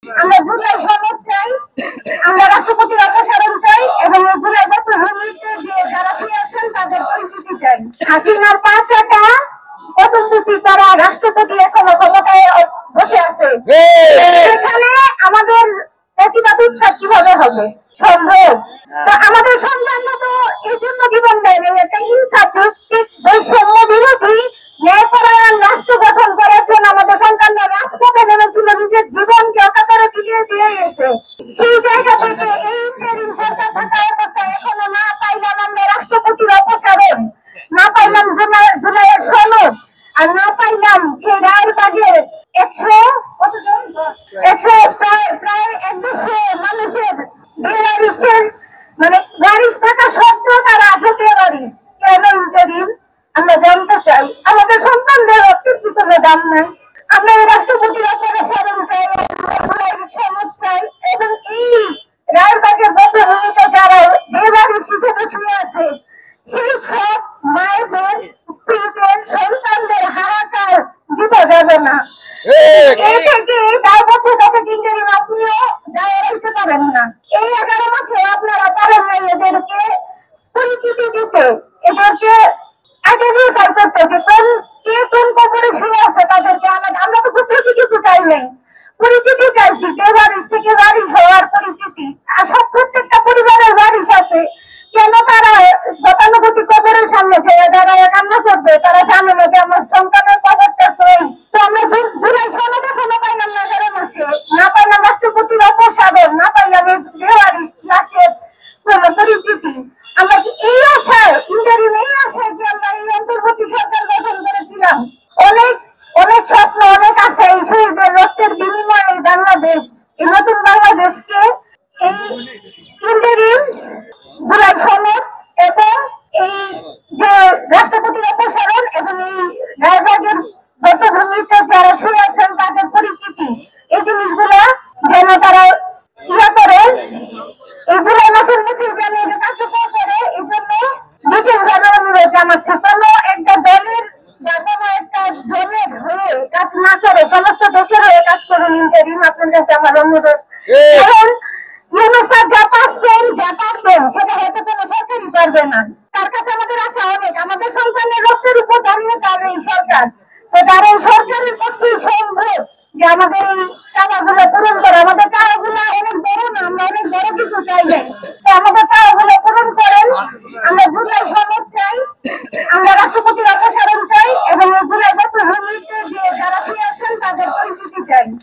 আমরা জুলাই সনদ চাই, আমরা রাষ্ট্রপতির অপসারণ চাই এবং জুলাই বক্তব্যে যে যারা আছেন তাদের পরিচিতি চাই। হাসিনার 5টা প্রতিশ্রুতি তারা রাষ্ট্রপতি এখনো ক্ষমতায় বসে আছে, সেখানে আমাদের প্রতিবাদ উৎসব কিভাবে হবে সম্ভব? তো আমাদের সন্তানরা তো এই জন্য জীবন দেয় না, একটা ইনসাফ ভিত্তিক বৈষম্য বিরোধী ন্যায়পরায়ণ রাষ্ট্র গঠন করার জন্য আমাদের সন্তানরা রাজপথে নেমেছিল, নিজের জীবনকে অকাতরে বিলিয়ে দিয়ে গেছে। সেই জায়গা থেকে এই ইন্টারিম সরকার থাকা অবস্থায় এখনো না পাইলাম আমরা রাষ্ট্রপতির অপসারণ, না পাইলাম জুলাইয়ের সনদ, আর না পাইলাম সেই রায়ের বাজে 100 মানুষের বেলারিশের মানে বারিশ থাকা সত্ত্বেও তারা ঢুকে বারিশ কেন ইন্টারিম আমরা জানতে চাই। আমাদের সন্তানদের অস্তিত্ব দাম নাই। আমরা এই রাষ্ট্রপতির অপসারণ চাই, সনদ চাই এবং এই রায়ের বাজে বদ্ধভূমিতে যারা বেবারিশ হিসেবে শুয়ে আছে সেই সব মায়েদের স্ত্রীদের সন্তানদের হাহাকার দিতে যাবে না। এই থেকে দায়বদ্ধতাকে ইন্টারিম আপনিও দায় রাখতে পারেন না। এই 11 মাসে আপনারা পারেন না এদেরকে পরিচিতি দিতে, এদেরকে আইডেন্টিফাই করতে যে কে কোন কবরে শুয়ে আছে তাদেরকে আলাদা। আমরা তো খুব বেশি কিছু চাই নাই, পরিচিতি চাইছি, বেবারিশ থেকে বারিশ হওয়ার পরিচিতি। আর সব প্রত্যেকটা পরিবারের বারিশ আছে, কেন তারা গতানুগতিক কবরের সামনে ছেড়ে দাঁড়ায় কান্না করবে? তারা জানে না যে আমার সন্তানের কবরটা কই। তো আমরা জুলাই সনদ এখনো পাইলাম না 11 মাসে, না পাইলাম রাষ্ট্রপতির অপসারণ, না পাইলাম বেবারিশ লাশের কোন পরিচিতি। আমরা কি এই আশায় ইন্টারিম এই আশায় যে আমরা এই অন্তর্বর্তী সরকার গঠন করেছিলাম? অনেক অনেক স্বপ্ন, অনেক আশা, এই শহীদের রক্তের বিনিময়ে বাংলাদেশ, এই নতুন বাংলাদেশকে এই ইন্টারিম জুলাই সনদ এবং এই যে রাষ্ট্রপতির অপসারণ এবং এই রায়বাগের বদ্ধভূমিতে যারা শুয়ে আছেন তাদের পরিচিতি, এই জিনিসগুলা যেন তারা ইয়ে করে এই জুলাই মাসের মধ্যে যেন এটা কার্যকর করে। এই জন্য বিশেষভাবে অনুরোধ জানাচ্ছে, কোনো একটা দলের বা কোনো একটা জনের হয়ে কাজ না করে সমস্ত দেশের হয়ে কাজ করুন ইন্টারিম, আপনার কাছে আমার অনুরোধ। কারণ যা পাচ্ছেন যা পারবেন সেটা হয়তো কোনো সরকারই পারবে না। তার কাছে আমাদের আশা অনেক, আমাদের সন্তানের রক্তের উপর দাঁড়িয়ে যাবে এই সরকার। তো তার এই সরকারের পক্ষেই সম্ভব যে আমাদের এই চাওয়াগুলো পূরণ করে। আমাদের চাওয়াগুলো অনেক বড় না, আমরা অনেক বড় কিছু চাই নাই, তো আমাদের চাওয়াগুলো পূরণ করেন। আমরা জুলাই সনদ চাই,